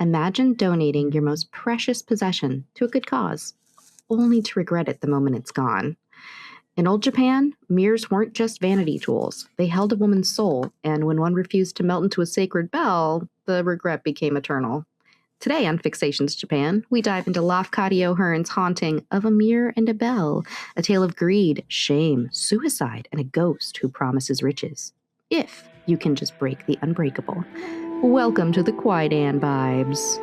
Imagine donating your most precious possession to a good cause, only to regret it the moment it's gone. In old Japan, mirrors weren't just vanity tools. They held a woman's soul, and when one refused to melt into a sacred bell, the regret became eternal. Today on Fixations Japan, we dive into Lafcadio Hearn's haunting of a mirror and a bell, a tale of greed, shame, suicide, and a ghost who promises riches. If you can just break the unbreakable. Welcome to the Kwaidan vibes.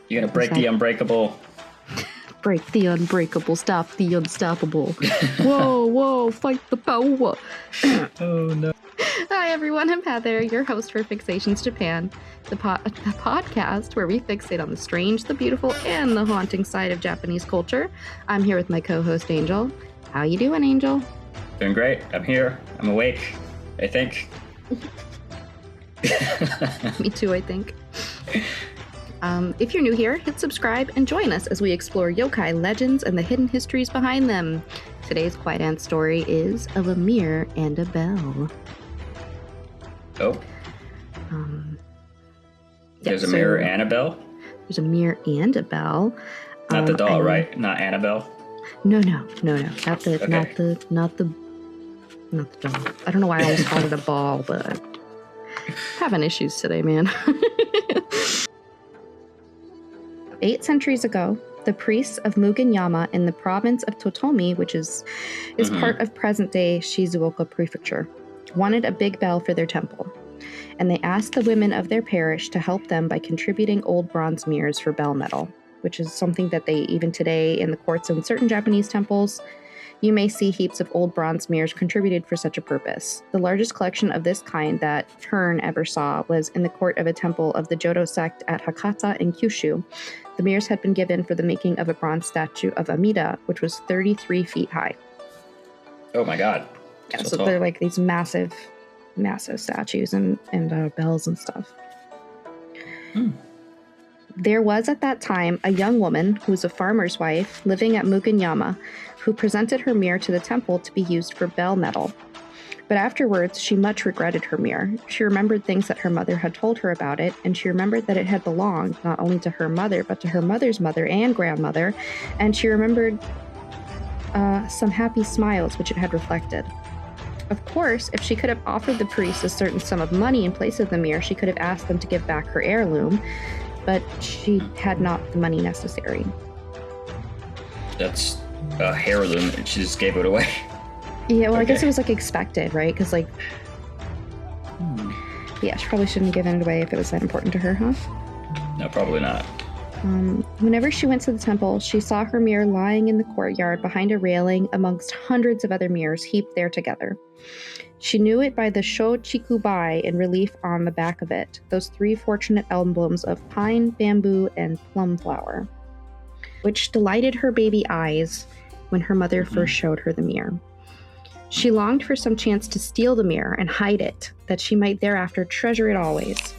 You're gonna break the unbreakable. Break the unbreakable, stop the unstoppable. Whoa, fight the power. Oh no. Hi everyone, I'm Heather, your host for Fixations Japan, the podcast where we fixate on the strange, the beautiful, and the haunting side of Japanese culture. I'm here with my co-host Angel. How you doing, Angel? Doing great. I'm here. I'm awake, I think. Me too, I think. If you're new here, hit subscribe and join us as we explore yokai legends and the hidden histories behind them. Today's Kwaidan story is of a mirror and a bell. Oh. There's a mirror and a bell? There's a mirror and a bell. Not the doll, right? Not Annabelle? No. Not the doll. I don't know why I always called it a ball, but having issues today, man. 8 centuries ago, the priests of Mugenyama in the province of Totomi, which is part of present-day Shizuoka Prefecture, wanted a big bell for their temple. And they asked the women of their parish to help them by contributing old bronze mirrors for bell metal, which is something that they, even today in the courts in certain Japanese temples, you may see heaps of old bronze mirrors contributed for such a purpose. The largest collection of this kind that Hearn ever saw was in the court of a temple of the Jodo sect at Hakata in Kyushu. The mirrors had been given for the making of a bronze statue of Amida, which was 33 feet high. Oh my god. Yeah, so they're like these massive statues and bells and stuff. There was at that time a young woman who was a farmer's wife living at Mugenyama who presented her mirror to the temple to be used for bell metal. But afterwards, she much regretted her mirror. She remembered things that her mother had told her about it, and she remembered that it had belonged not only to her mother, but to her mother's mother and grandmother, and she remembered some happy smiles which it had reflected. Of course, if she could have offered the priest a certain sum of money in place of the mirror, she could have asked them to give back her heirloom, but she had not the money necessary. That's a heirloom, and she just gave it away. Yeah, well, okay. I guess it was, expected, right? Because, yeah, she probably shouldn't have given it away if it was that important to her, huh? No, probably not. Whenever she went to the temple, she saw her mirror lying in the courtyard behind a railing amongst hundreds of other mirrors heaped there together. She knew it by the Shochikubai in relief on the back of it, those 3 fortunate emblems of pine, bamboo, and plum flower, which delighted her baby eyes when her mother first showed her the mirror. She longed for some chance to steal the mirror and hide it, that she might thereafter treasure it always.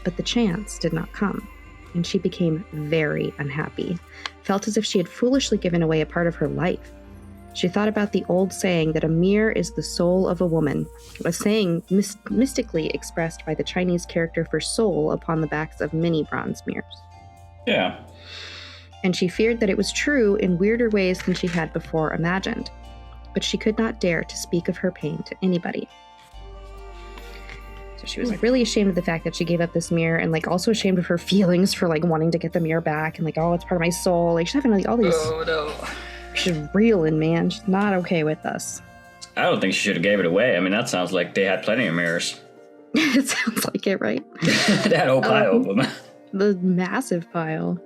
But the chance did not come, and she became very unhappy, felt as if she had foolishly given away a part of her life. She thought about the old saying that a mirror is the soul of a woman, a saying mystically expressed by the Chinese character for soul upon the backs of many bronze mirrors. Yeah. And she feared that it was true in weirder ways than she had before imagined. But she could not dare to speak of her pain to anybody. So she was really ashamed of the fact that she gave up this mirror, and also ashamed of her feelings for wanting to get the mirror back, and it's part of my soul. She's having all these. Oh no. She's reeling, man. She's not okay with us. I don't think she should have gave it away. I mean, that sounds like they had plenty of mirrors. It sounds like it, right? That whole pile of them. The massive pile.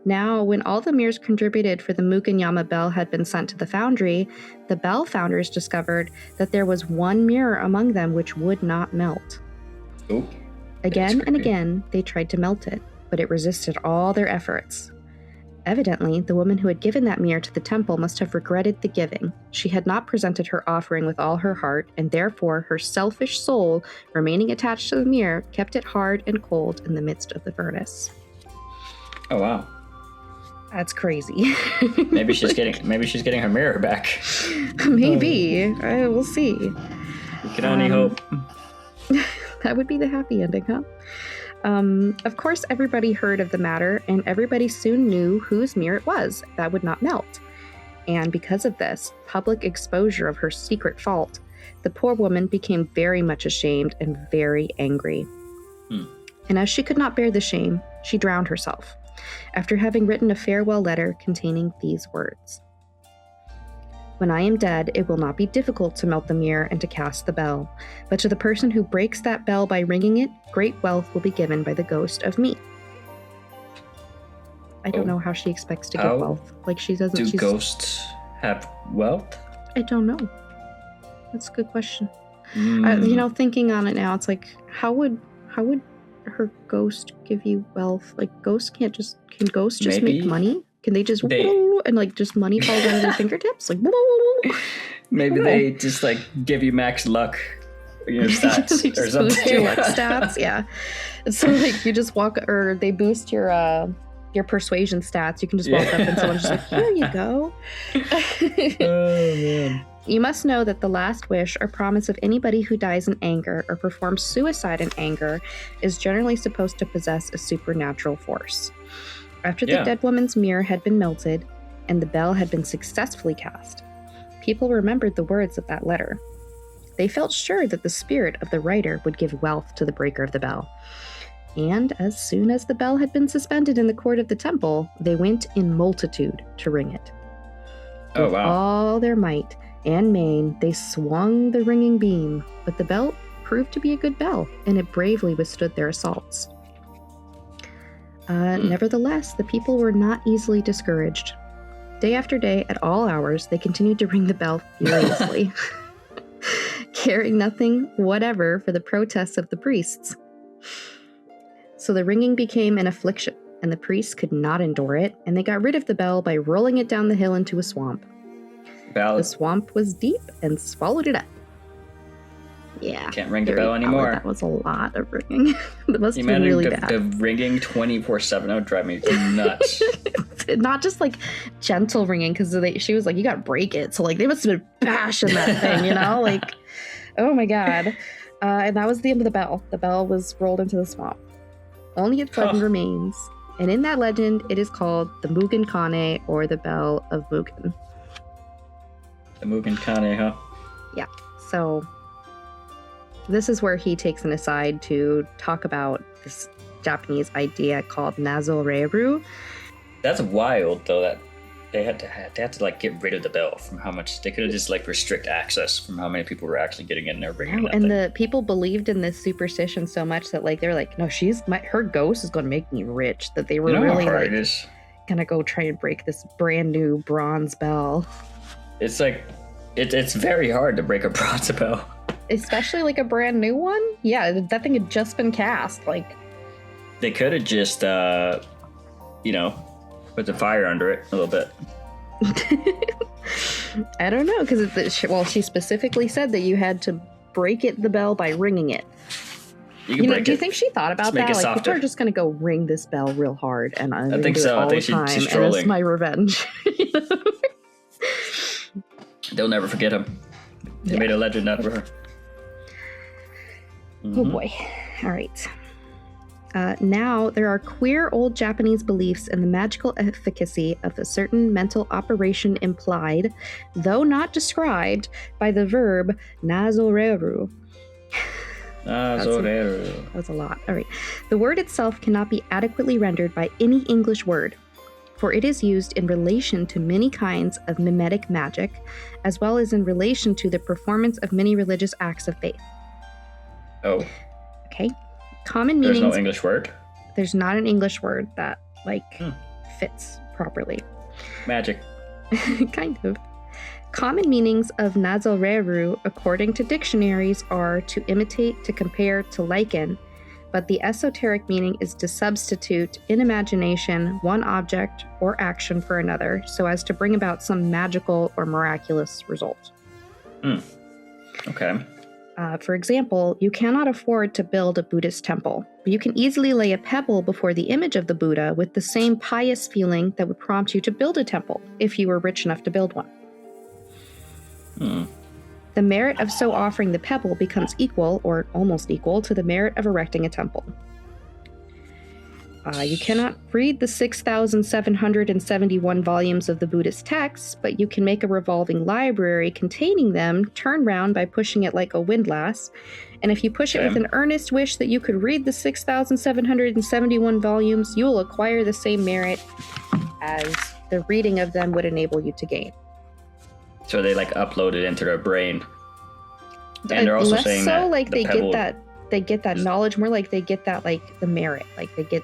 Now, when all the mirrors contributed for the Mugenyama bell had been sent to the foundry, the bell founders discovered that there was one mirror among them which would not melt. Ooh, again and again, they tried to melt it, but it resisted all their efforts. Evidently, the woman who had given that mirror to the temple must have regretted the giving. She had not presented her offering with all her heart, and therefore her selfish soul, remaining attached to the mirror, kept it hard and cold in the midst of the furnace. Oh wow. That's crazy. Maybe she's getting her mirror back. Maybe. We'll see. You can only hope. That would be the happy ending, huh? Of course, everybody heard of the matter, and everybody soon knew whose mirror it was that would not melt. And because of this public exposure of her secret fault, the poor woman became very much ashamed and very angry. And as she could not bear the shame, she drowned herself, after having written a farewell letter containing these words. When I am dead, it will not be difficult to melt the mirror and to cast the bell, but to the person who breaks that bell by ringing it, great wealth will be given by the ghost of me. I don't know how she expects to get wealth. Like, she doesn't. Do ghosts have wealth? I don't know. That's a good question. Thinking on it now, it's like, how would her ghost give you wealth? Like, ghosts can ghosts just make money? Can they just and like just money falls out of their fingertips? Like, maybe they just like give you max luck, stats or something. Boost your luck stats, yeah. So like you just walk, or they boost your persuasion stats. You can just walk up and someone's just like, here you go. Oh man. You must know that the last wish or promise of anybody who dies in anger or performs suicide in anger is generally supposed to possess a supernatural force. After the dead woman's mirror had been melted and the bell had been successfully cast, people remembered the words of that letter. They felt sure that the spirit of the writer would give wealth to the breaker of the bell. And as soon as the bell had been suspended in the court of the temple, they went in multitude to ring it. With all their might and main, they swung the ringing beam, but the bell proved to be a good bell, and it bravely withstood their assaults. Nevertheless, the people were not easily discouraged. Day after day, at all hours, they continued to ring the bell furiously, caring nothing whatever for the protests of the priests. So the ringing became an affliction, and the priests could not endure it, and they got rid of the bell by rolling it down the hill into a swamp. The swamp was deep and swallowed it up. Yeah. Can't ring the bell anymore. That was a lot of ringing. That must be really bad. The ringing 24/7 would drive me nuts. Not just like gentle ringing, because she was like, you gotta break it. So like they must have been bashing that thing, like, oh my god. And that was the end of the bell. The bell was rolled into the swamp. Only its legend remains. And in that legend, it is called the Mugen Kane, or the Bell of Mugen. The Mugen Kane, huh? Yeah. So this is where he takes an aside to talk about this Japanese idea called nazo-reiru. That's wild, though, that they had to like get rid of the bell from how much they could have just like restrict access from how many people were actually getting in there ringing that thing. The people believed in this superstition so much that like they were like, no, her ghost is going to make me rich. That they were really like gonna go try and break this brand new bronze bell. It's like it's very hard to break a bronze bell. Especially like a brand new one? Yeah, that thing had just been cast. Like, they could have just, put the fire under it a little bit. I don't know, because she specifically said that you had to break the bell by ringing it. Do you think she thought about that? Like, people are just going to go ring this bell real hard, and I think so. I think she's trolling. And it's my revenge. They'll never forget him. They made a legend out of her. Oh boy. All right. Now, there are queer old Japanese beliefs in the magical efficacy of a certain mental operation implied, though not described, by the verb nazo-reiru. Nazo-reiru. That's a lot. All right. The word itself cannot be adequately rendered by any English word, for it is used in relation to many kinds of mimetic magic, as well as in relation to the performance of many religious acts of faith. Oh. Okay. Common meanings. There's no English word? There's not an English word that, fits properly. Magic. Kind of. Common meanings of nazo-reiru, according to dictionaries, are to imitate, to compare, to liken, but the esoteric meaning is to substitute, in imagination, one object or action for another, so as to bring about some magical or miraculous result. Okay. For example, you cannot afford to build a Buddhist temple, but you can easily lay a pebble before the image of the Buddha with the same pious feeling that would prompt you to build a temple if you were rich enough to build one. The merit of so offering the pebble becomes equal, or almost equal, to the merit of erecting a temple. You cannot read the 6,771 volumes of the Buddhist texts, but you can make a revolving library containing them, turn round by pushing it like a windlass, and if you push it with an earnest wish that you could read the 6,771 volumes, you will acquire the same merit as the reading of them would enable you to gain. So they like upload it into their brain. And they're also saying so that like they get that knowledge, more like they get that like the merit, like they get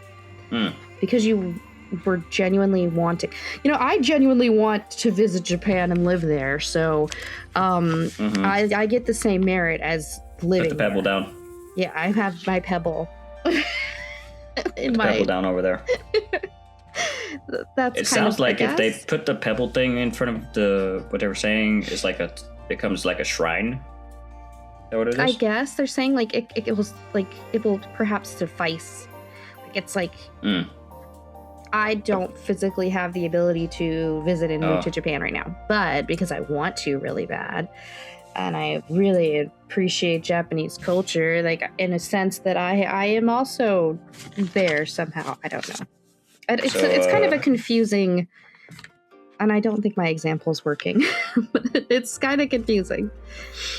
because you were genuinely wanting. I genuinely want to visit Japan and live there, so I get the same merit as living. Put the pebble down. Yeah, I have my pebble. Pebble down over there. That's it sounds like if they put the pebble thing in front of what they were saying is like becomes like a shrine. Is that what it is? I guess they're saying like it was like it will perhaps suffice. Like it's like I don't physically have the ability to visit and move to Japan right now, but because I want to really bad, and I really appreciate Japanese culture, like in a sense that I am also there somehow. I don't know. It's kind of a confusing, and I don't think my example's working. It's kind of confusing.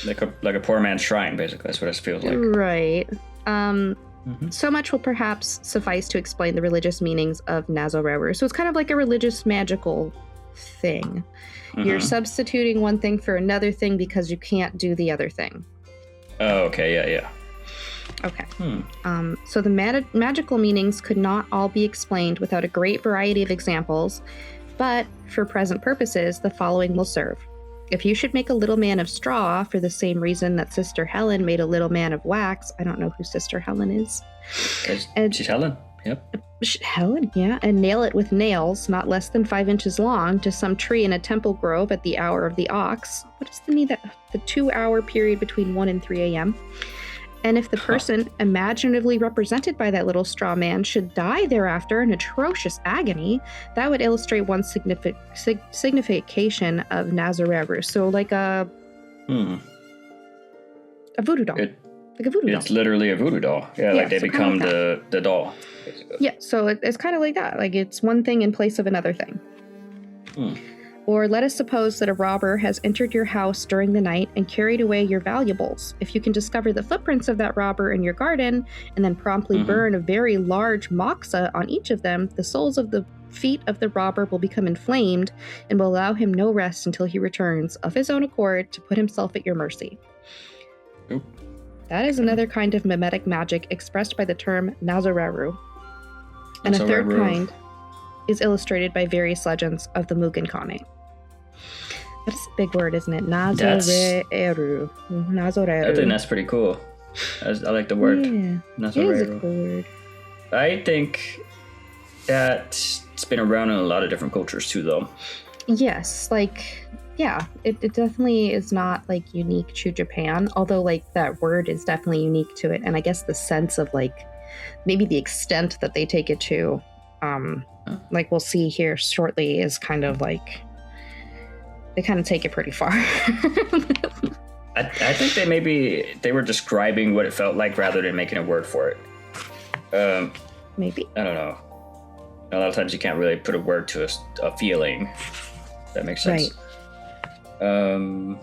Like a poor man's shrine, basically. That's what it feels like. Right. So much will perhaps suffice to explain the religious meanings of Nazoreru. So it's kind of like a religious magical thing. You're substituting one thing for another thing because you can't do the other thing. Oh, okay. Yeah. Okay. So the magical meanings could not all be explained without a great variety of examples, but for present purposes, the following will serve. If you should make a little man of straw for the same reason that Sister Helen made a little man of wax, I don't know who Sister Helen is. She's Helen. Yep. Helen, yeah. And nail it with nails, not less than 5 inches long, to some tree in a temple grove at the hour of the ox. What is the 2-hour period between 1 and 3 a.m.? And if the person imaginatively represented by that little straw man should die thereafter in atrocious agony, that would illustrate one signification of Nazoreru. So like a voodoo doll. Like a voodoo doll. It's literally a voodoo doll. Yeah, like they become the doll. Basically. Yeah, so it's kind of like that. Like it's one thing in place of another thing. Or let us suppose that a robber has entered your house during the night and carried away your valuables. If you can discover the footprints of that robber in your garden and then promptly burn a very large moxa on each of them, the soles of the feet of the robber will become inflamed and will allow him no rest until he returns of his own accord to put himself at your mercy. Oop. That is another kind of mimetic magic expressed by the term Nazoreru. And a third kind is illustrated by various legends of the Mugen Kane. That's a big word, isn't it? Nazoreru. I think that's pretty cool. I like the word. Yeah, Nazoreru. it is a cool word. I think that it's been around in a lot of different cultures too, though. Yes, it definitely is not like unique to Japan, although like that word is definitely unique to it, and I guess the sense of like maybe the extent that they take it to, like we'll see here shortly, is kind of like they kind of take it pretty far. I think they were describing what it felt like rather than making a word for it. Maybe. I don't know. A lot of times you can't really put a word to a feeling. That makes sense. Right.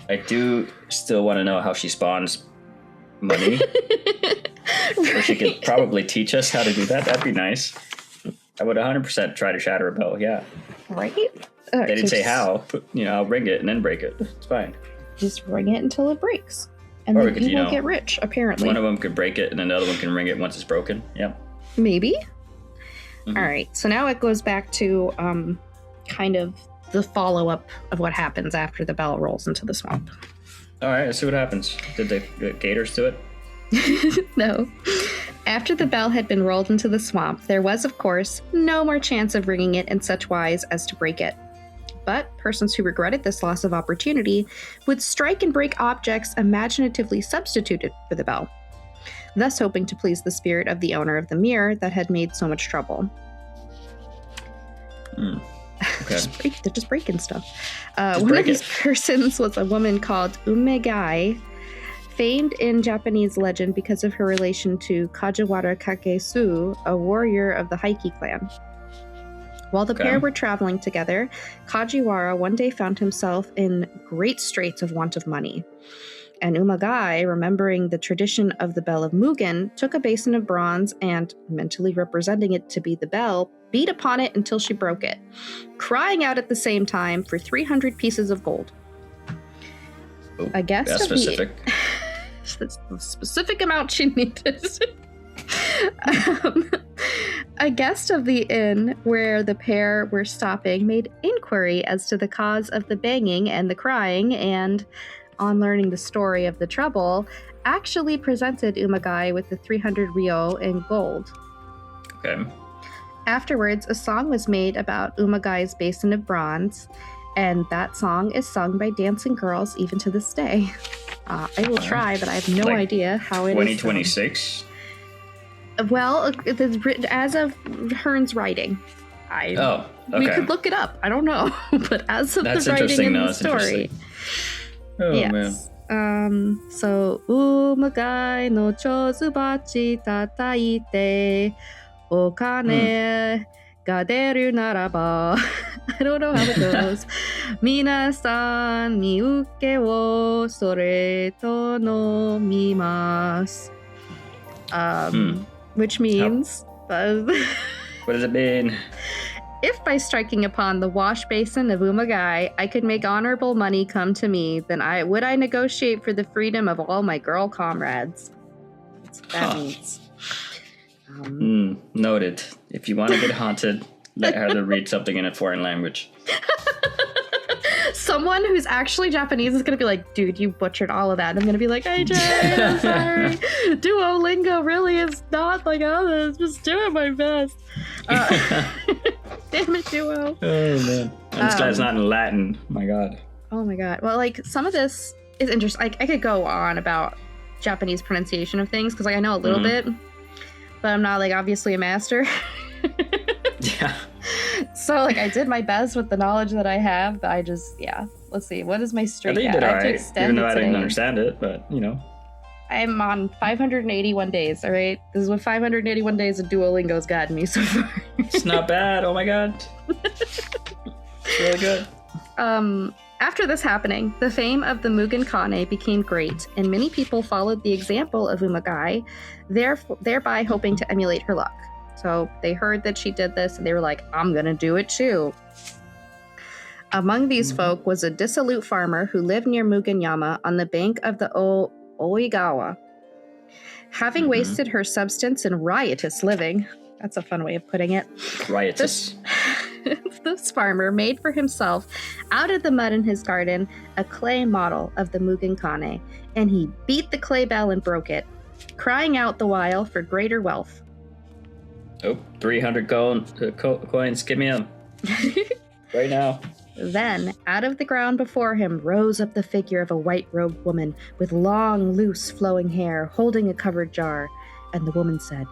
I do still want to know how she spawns money. Right. Or she could probably teach us how to do that. That'd be nice. I would 100% try to shatter a bell. Yeah. Right. They didn't say how, but I'll ring it and then break it. It's fine. Just ring it until it breaks, and then you will get rich. Apparently, one of them could break it, and then the other one can ring it once it's broken. Yeah. Maybe. All right. So now it goes back to kind of the follow-up of what happens after the bell rolls into the swamp. All right. Let's see what happens. Did the gators do it? No. After the bell had been rolled into the swamp, there was, of course, no more chance of ringing it in such wise as to break it. But persons who regretted this loss of opportunity would strike and break objects imaginatively substituted for the bell, thus hoping to please the spirit of the owner of the mirror that had made so much trouble. Okay. They're just breaking stuff. One of these persons was a woman called Umegai, famed in Japanese legend because of her relation to Kajiwara Kakesu, a warrior of the Heike clan. While the pair were traveling together, Kajiwara one day found himself in great straits of want of money. And Umegai, remembering the tradition of the Bell of Mugen, took a basin of bronze and, mentally representing it to be the bell, beat upon it until she broke it, crying out at the same time for 300 pieces of gold. Oh, A guest that's of specific. the specific amount she needed. A guest of the inn where the pair were stopping made inquiry as to the cause of the banging and the crying, and on learning the story of the trouble, actually presented Umegai with the 300 ryo in gold. Okay. Afterwards, a song was made about Umegai's basin of bronze, and that song is sung by dancing girls even to this day. I will try, but I have no idea how it 2026? is. 2026? Well, it's written as of Hearn's writing. We could look it up. I don't know, but as of the writing in the story. Oh, yes. man. So, Umegai no chozubachi tataite okane ga deru naraba. I don't know how it goes. Minasan ni uke wo sore to no mimasu. Which means... What does it mean? If by striking upon the wash basin of Umegai, I could make honorable money come to me, then would I negotiate for the freedom of all my girl comrades. That's what that means. Noted. If you want to get haunted, let Heather read something in a foreign language. Someone who's actually Japanese is going to be like, dude, you butchered all of that. And I'm going to be like, hey, Jay, I'm sorry. Duolingo really is not like others. Just doing my best. Damn it, Duo. Oh, man. I'm just glad it's not in Latin. My God. Oh, my God. Well, like, some of this is interesting. I could go on about Japanese pronunciation of things, because, like, I know a little bit, but I'm not, like, obviously a master. Yeah. So, like, I did my best with the knowledge that I have, but I just, let's see. What is my streak I think you did all right, even though I didn't understand it, but, you know. I'm on 581 days, all right? This is what 581 days of Duolingo's gotten me so far. It's not bad. Oh, my God. It's really good. After this happening, the fame of the Mugen Kane became great, and many people followed the example of Umegai, thereby hoping to emulate her luck. So they heard that she did this, and they were like, I'm gonna do it too. Among these folk was a dissolute farmer who lived near Mugenyama on the bank of the Oigawa. Having wasted her substance in riotous living, that's a fun way of putting it. Riotous. This farmer made for himself, out of the mud in his garden, a clay model of the Mugen Kane, and he beat the clay bell and broke it, crying out the while for greater wealth. Oh, 300 coins. Give me them. Right now. Then, out of the ground before him rose up the figure of a white-robed woman with long, loose, flowing hair, holding a covered jar. And the woman said,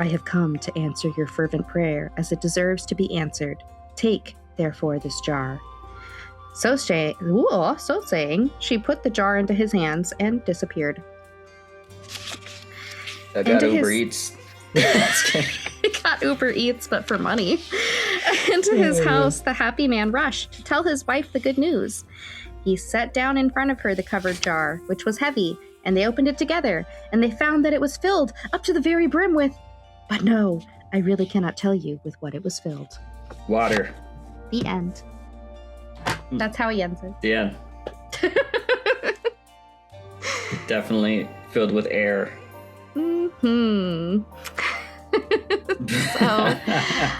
I have come to answer your fervent prayer, as it deserves to be answered. Take, therefore, this jar. So saying, she put the jar into his hands and disappeared. I got Uber Eats. He got Uber Eats, but for money. Into his house, the happy man rushed to tell his wife the good news. He set down in front of her the covered jar, which was heavy, and they opened it together, and they found that it was filled up to the very brim with... But no, I really cannot tell you with what it was filled. Water. The end. That's how he ends it. The end. Definitely filled with air. So,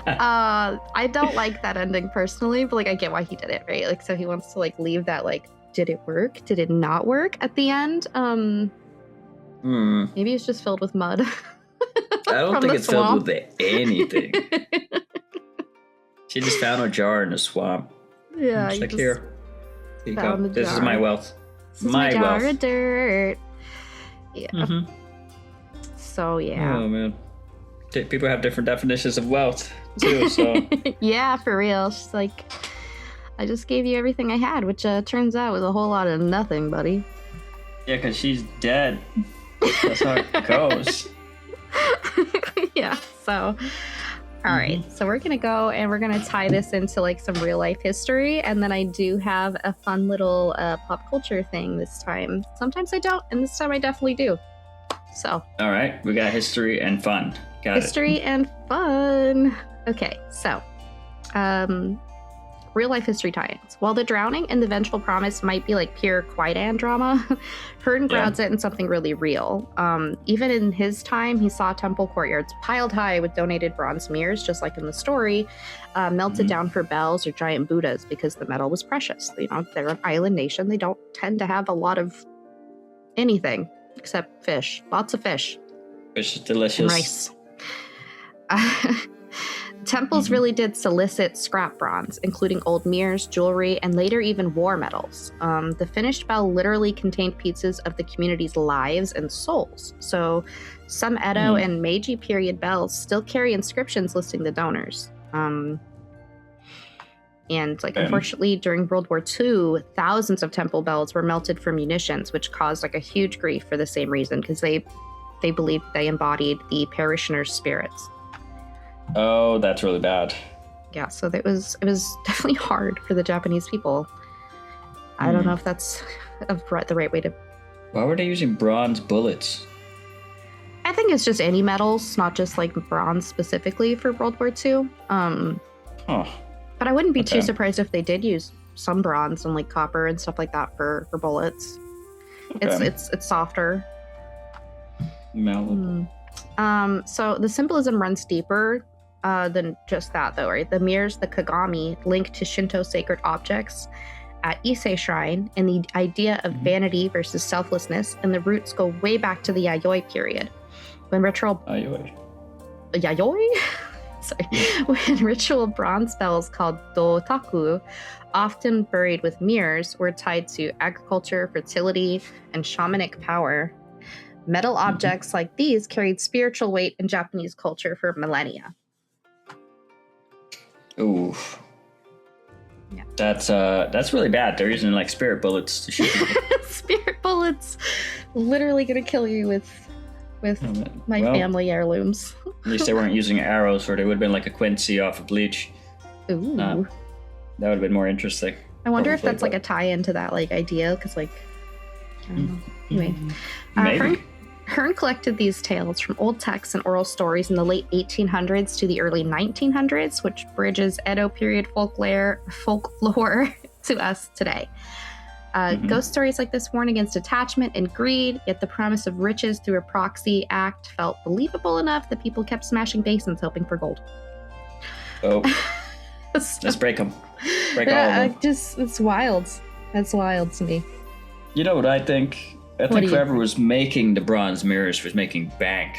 I don't like that ending personally, but like I get why he did it, right? Like, so he wants to like leave that like, did it work? Did it not work at the end? Maybe it's just filled with mud. I don't think it's filled with anything. She just found a jar in a swamp. Yeah, Just you like, just here you go. found the This is jar. my wealth. This is my jar wealth. of dirt. Yeah. Mm-hmm. So yeah. Oh man, people have different definitions of wealth too. So yeah, for real. She's like, I just gave you everything I had, which turns out was a whole lot of nothing, buddy. yeah, because she's dead. That's how it goes. Yeah. So. All right, so we're gonna go and we're gonna tie this into like some real life history, and then I do have a fun little pop culture thing this time. Sometimes I don't, and this time I definitely do. So. All right, we got history and fun. Got history and fun. Okay, so, real life history tie-ins. While the drowning and the vengeful promise might be like pure Kwaidan drama, Hearn grounds it in something really real. Even in his time, he saw temple courtyards piled high with donated bronze mirrors, just like in the story, melted down for bells or giant Buddhas because the metal was precious. You know, they're an island nation. They don't tend to have a lot of anything except fish. Lots of fish. Fish is delicious. And rice. Temples really did solicit scrap bronze, including old mirrors, jewelry, and later even war medals. The finished bell literally contained pieces of the community's lives and souls. So some Edo and Meiji period bells still carry inscriptions listing the donors. Unfortunately, during World War II, thousands of temple bells were melted for munitions, which caused like a huge grief for the same reason, because they believed they embodied the parishioners' spirits. Oh, that's really bad. Yeah, so it was definitely hard for the Japanese people. I don't know if that's the right way to... Why were they using bronze bullets? I think it's just any metals, not just like bronze specifically for World War II. But I wouldn't be too surprised if they did use some bronze and like copper and stuff like that for bullets. Okay. It's softer. Malleable. So the symbolism runs deeper than just that, though, right? The mirrors, the kagami, link to Shinto sacred objects at Ise Shrine, and the idea of vanity versus selflessness, and the roots go way back to the Yayoi period. When ritual... Yayoi? Sorry. When ritual bronze bells called dōtaku, often buried with mirrors, were tied to agriculture, fertility, and shamanic power. Metal objects like these carried spiritual weight in Japanese culture for millennia. Ooh. Yeah. That's really bad. They're using like spirit bullets to shoot people. Spirit bullets, literally gonna kill you with my family heirlooms. At least they weren't using arrows, or they would have been like a Quincy off of Bleach. Ooh. That would have been more interesting. I wonder if that's like a tie-in to that like idea, because like I don't know. Anyway, Maybe. Hearn collected these tales from old texts and oral stories in the late 1800s to the early 1900s, which bridges Edo period folklore to us today. Ghost stories like this warn against attachment and greed, yet the promise of riches through a proxy act felt believable enough that people kept smashing basins hoping for gold. Oh, let's break them. Break all of them. It's wild. That's wild to me. You know what I think? I think whoever was making the bronze mirrors was making bank.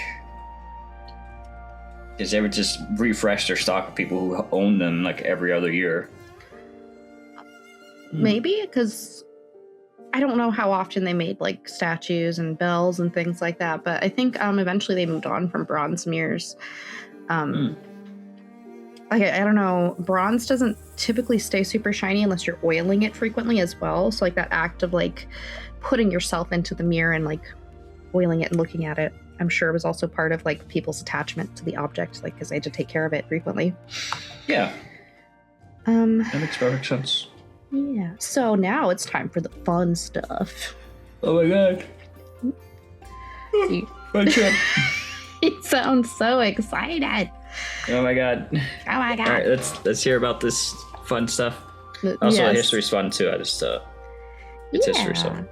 Because they would just refresh their stock of people who own them like every other year. Maybe, because I don't know how often they made like statues and bells and things like that, but I think eventually they moved on from bronze mirrors. I don't know, bronze doesn't typically stay super shiny unless you're oiling it frequently as well. So like that act of like putting yourself into the mirror and like oiling it and looking at it, I'm sure was also part of like people's attachment to the object, like because they had to take care of it frequently. Yeah. That makes perfect sense. Yeah. So now it's time for the fun stuff. Oh my god. Fun stuff. You sound so excited. Oh my god. Oh my god. All right, let's hear about this fun stuff. Also, history's fun too. I just it's history, so.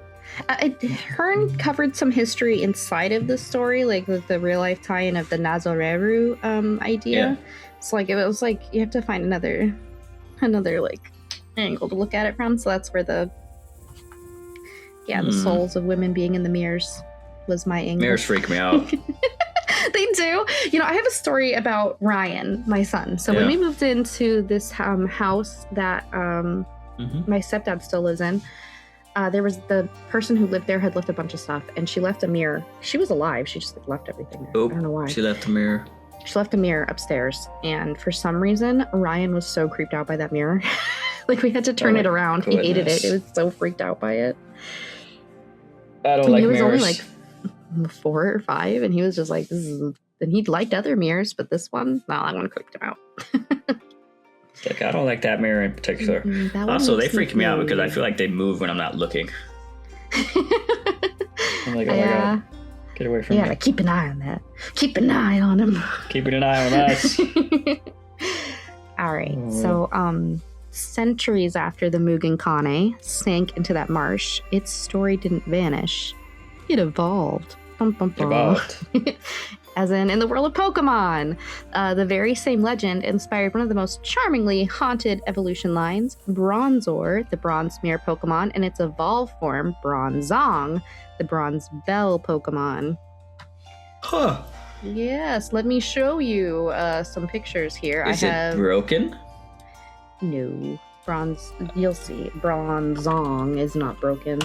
Hearn covered some history inside of the story, like with the real life tie-in of the Nazoreru idea. Yeah. So like it was like you have to find another like angle to look at it from. So that's where the souls of women being in the mirrors was my angle. Mirrors freak me out. They do. You know, I have a story about Ryan, my son. So when we moved into this house that my stepdad still lives in, there was the person who lived there had left a bunch of stuff, and she left a mirror. She was alive. She just left everything there. I don't know why. She left a mirror. She left a mirror upstairs, and for some reason, Ryan was so creeped out by that mirror. Like, we had to turn it around. Goodness. He hated it. It was so freaked out by it. I don't like mirrors. He was only like 4 or 5, and he was just like, this is... And he liked other mirrors, but this one, no, that one creeped him out. It's like, I don't like that mirror in particular. Also, they freak me out because I feel like they move when I'm not looking. I'm like, oh my God. Get away from me. Yeah, keep an eye on that. Keep an eye on him. Keeping an eye on us. All right. So, centuries after the Mugen Kane sank into that marsh, its story didn't vanish. It evolved. Evolved. As in the world of Pokemon. The very same legend inspired one of the most charmingly haunted evolution lines, Bronzor, the bronze mirror Pokemon, and its evolved form, Bronzong, the bronze bell Pokemon. Huh. Yes, let me show you some pictures here. Is it broken? No. You'll see. Bronzong is not broken.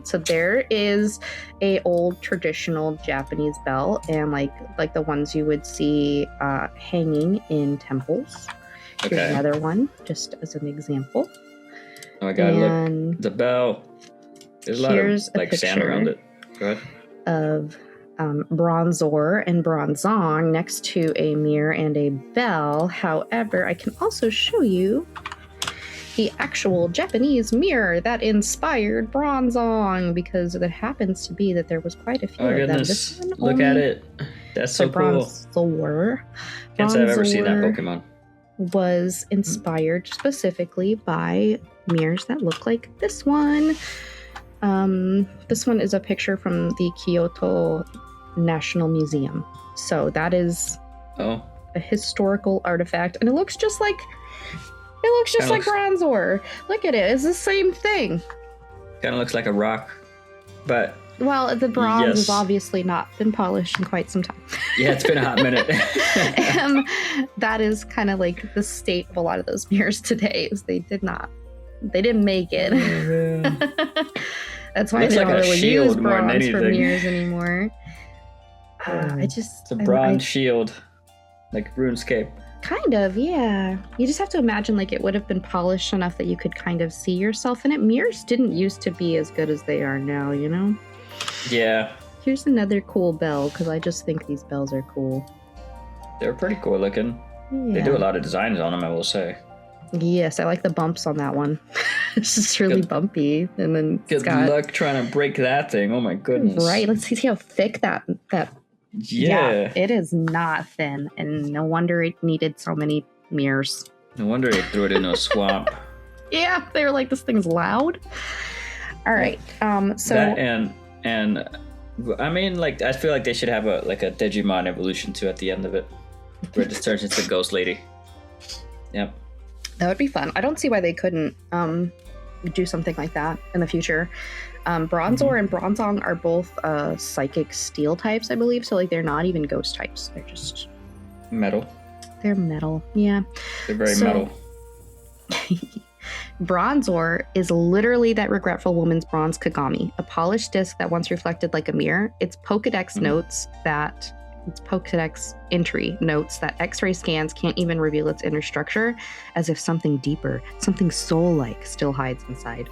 So there is a old traditional Japanese bell, and like the ones you would see hanging in temples. Okay. Here's another one, just as an example. Oh my God, look. The bell. There's a lot of like sand around it. Go ahead. Of Bronzor and Bronzong next to a mirror and a bell. However, I can also show you the actual Japanese mirror that inspired Bronzong, because it happens to be that there was quite a few of them. This one look at it. That's so cool. Bronzor. Can't say I've ever seen that Pokemon. Was inspired specifically by mirrors that look like this one. This one is a picture from the Kyoto National Museum. So that is a historical artifact, and it looks just like Bronzor. Look at it. It's the same thing. Kind of looks like a rock, but... Well, the bronze has obviously not been polished in quite some time. Yeah, it's been a hot minute. That is kind of like the state of a lot of those mirrors today, is they didn't make it. That's why they don't really use bronze for mirrors anymore. It's a bronze shield, like RuneScape. Kind of, yeah. You just have to imagine like it would have been polished enough that you could kind of see yourself in it. Mirrors didn't used to be as good as they are now, you know? Yeah. Here's another cool bell, because I just think these bells are cool. They're pretty cool looking. Yeah. They do a lot of designs on them, I will say. Yes, I like the bumps on that one. It's just really bumpy. And then good luck trying to break that thing. Oh my goodness. Right, let's see how thick that yeah, it is not thin, and no wonder it needed so many mirrors. No wonder they threw it in a swamp. Yeah, they were like, this thing's loud. All right, so that and I mean, like, I feel like they should have a Digimon evolution too at the end of it, where it just turns into Ghost Lady. Yep, that would be fun. I don't see why they couldn't do something like that in the future. Bronzor and Bronzong are both psychic steel types, I believe. So like they're not even ghost types. They're just metal. They're metal. Yeah. They're very metal. Bronzor is literally that regretful woman's bronze Kagami, a polished disc that once reflected like a mirror. Its Pokédex entry notes that X-ray scans can't even reveal its inner structure, as if something deeper, something soul-like, still hides inside.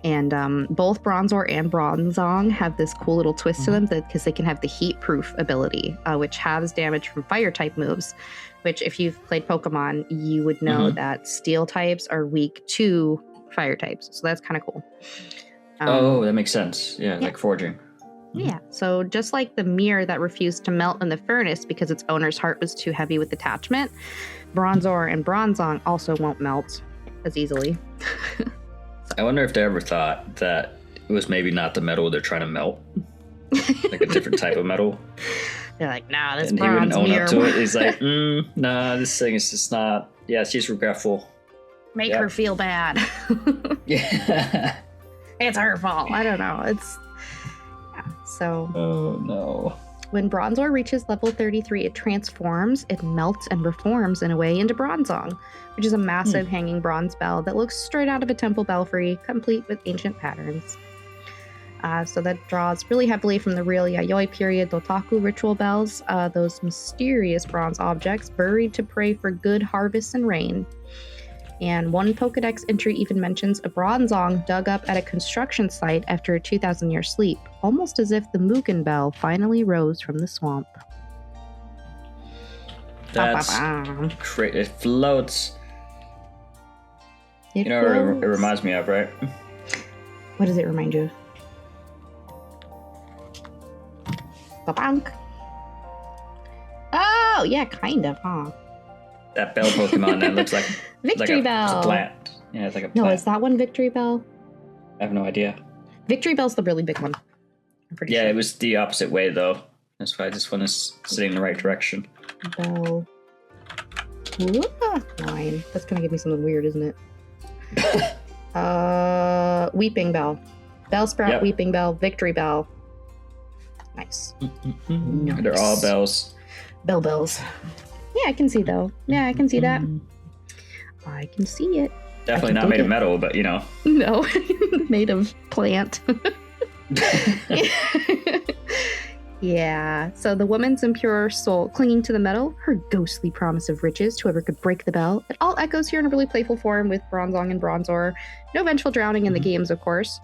And both Bronzor and Bronzong have this cool little twist to them because they can have the Heatproof ability, which halves damage from fire-type moves, which if you've played Pokemon, you would know that steel types are weak to fire types. So that's kind of cool. That makes sense. Yeah, like forging. Yeah, so just like the mirror that refused to melt in the furnace because its owner's heart was too heavy with attachment, Bronzor and Bronzong also won't melt as easily. I wonder if they ever thought that it was maybe not the metal they're trying to melt, like a different type of metal. They're like, nah, this and bronze he wouldn't mirror. own up to it. He's like, nah, this thing is just not. Yeah, she's regretful. Make her feel bad. Yeah, it's her fault. I don't know. So. Oh no. When Bronzor reaches level 33, it transforms, it melts, and reforms in a way into Bronzong, which is a massive hanging bronze bell that looks straight out of a temple belfry, complete with ancient patterns. So that draws really heavily from the real Yayoi period dōtaku ritual bells, those mysterious bronze objects buried to pray for good harvests and rain. And one Pokedex entry even mentions a Bronzong dug up at a construction site after a 2,000-year sleep, almost as if the Mugen Bell finally rose from the swamp. That's great. It floats. It reminds me of, right? What does it remind you of? Ba-bonk. Oh, yeah, kind of, huh? That bell Pokemon that looks like Victory Bell. It's a plant. Yeah, it's like a plant. No, is that one Victory Bell? I have no idea. Victory Bell's the really big one. I'm pretty sure. Yeah, it was the opposite way though. That's why this one is sitting in the right direction. Bell. Line. That's gonna give me something weird, isn't it? Weeping Bell. Bellsprout, yep. Weeping Bell, Victory Bell. Nice. Nice. They're all bells. Bells. Yeah, I can see though. Yeah, I can see that. I can see it. Definitely not made of metal, but you know. No, made of plant. Yeah, so the woman's impure soul clinging to the metal, her ghostly promise of riches to whoever could break the bell. It all echoes here in a really playful form with Bronzong and Bronzor. No vengeful drowning in the games, of course.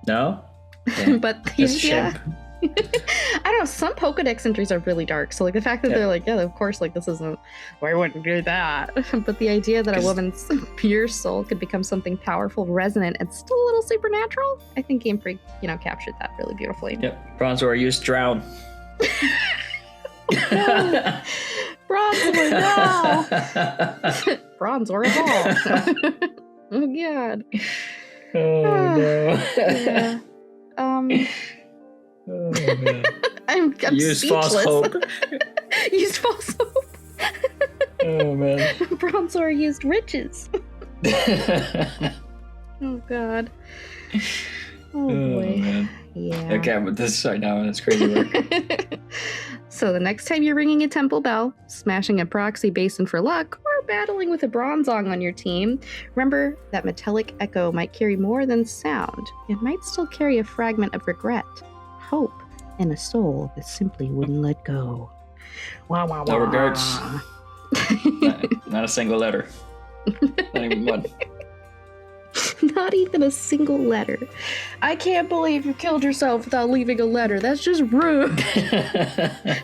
No? Yeah. But yeah. I don't know, some Pokedex entries are really dark, so like the fact that they're like, yeah, of course, like this isn't, why wouldn't do that? But the idea that a woman's pure soul could become something powerful, resonant, and still a little supernatural, I think Game Freak, captured that really beautifully. Yep, Bronzor used drown. No. Bronzor, no! Bronzor evolved. Oh god. Oh no. Yeah. Oh, man. I'm Use speechless. false hope. Used false hope. Oh man. Bronzor used riches. Oh god. Oh boy. Man. Yeah. Okay, I'm with this right now, and it's crazy work. So the next time you're ringing a temple bell, smashing a proxy basin for luck, or battling with a Bronzong on your team, remember that metallic echo might carry more than sound. It might still carry a fragment of regret, hope, and a soul that simply wouldn't let go. Wah, wah, wah. No regrets. Not a single letter. Not even one. Not even a single letter. I can't believe you killed yourself without leaving a letter. That's just rude.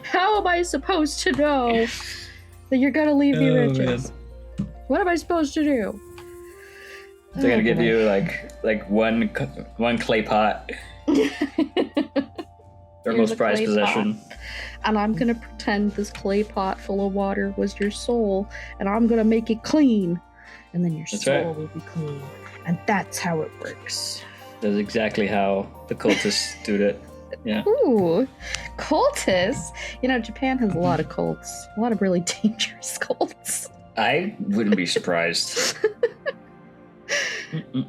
How am I supposed to know that you're gonna leave me riches? Man. What am I supposed to do? They're gonna give you like one clay pot. Their most prized possession. And I'm gonna pretend this clay pot full of water was your soul, and I'm gonna make it clean, and then your soul will be clean. And that's how it works. That's exactly how the cultists do it. Yeah. Ooh, cultists. Japan has a lot of cults. A lot of really dangerous cults. I wouldn't be surprised.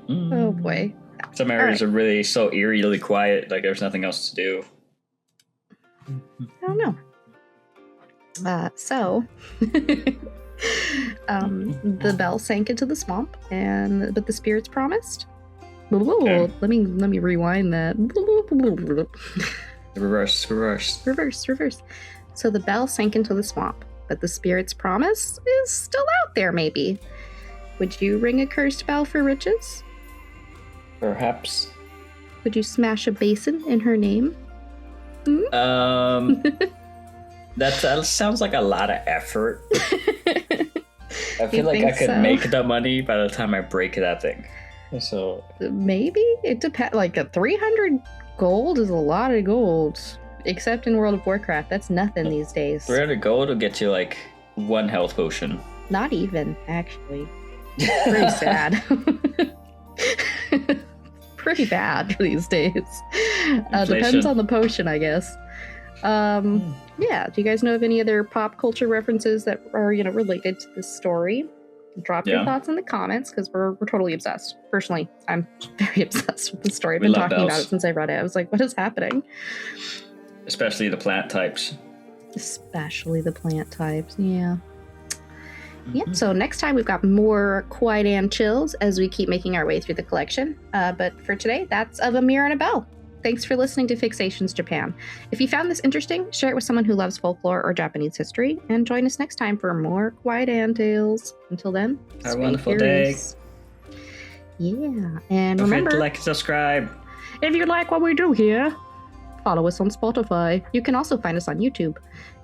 Oh boy. Some areas are really so eerily quiet, like there's nothing else to do. I don't know. The bell sank into the swamp, but the spirits promised. Okay. Let me rewind that. Reverse. So the bell sank into the swamp, but the spirits' promise is still out there. Maybe. Would you ring a cursed bell for riches? Perhaps. Would you smash a basin in her name? That sounds like a lot of effort. I feel like I could make the money by the time I break that thing. So maybe it depends. Like 300 gold is a lot of gold, except in World of Warcraft. That's nothing these days. 300 gold will get you like one health potion. Not even, actually. Pretty sad. Pretty bad these days. Depends on the potion, I guess. Yeah, do you guys know of any other pop culture references that are, related to this story? Drop your thoughts in the comments because we're totally obsessed. Personally, I'm very obsessed with the story. I've been talking about it since I read it. I was like, what is happening? Especially the plant types. Especially the plant types, yeah. Yep, so next time we've got more Kwaidan chills as we keep making our way through the collection. But for today, that's Of a Mirror and a Bell. Thanks for listening to Fixations Japan. If you found this interesting, share it with someone who loves folklore or Japanese history, and join us next time for more Kwaidan tales. Until then, have a wonderful day. Yeah, and don't remember, forget to like and subscribe. If you like what we do here, follow us on Spotify. You can also find us on YouTube.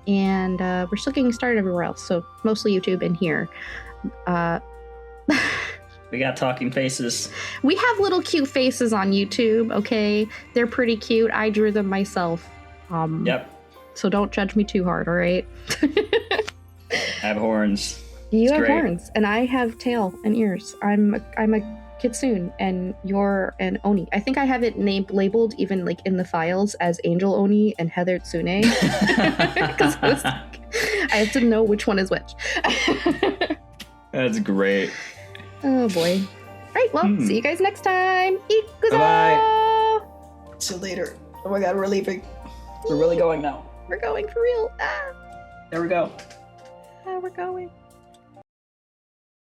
And we're still getting started everywhere else, so mostly YouTube and here. We got talking faces. We have little cute faces on YouTube, okay? They're pretty cute. I drew them myself. Yep. So don't judge me too hard, all right? I have horns. You have horns, and I have tail and ears. I'm a Kitsune, and you're an Oni. I think I have it labeled even like in the files as Angel Oni and Heather Tsune. Because I have to know which one is which. That's great. Oh boy. Right, well, see you guys next time. Ikuzo! Bye. See you later. Oh my god, we're leaving. We're really going now. We're going for real. There we go. We're going.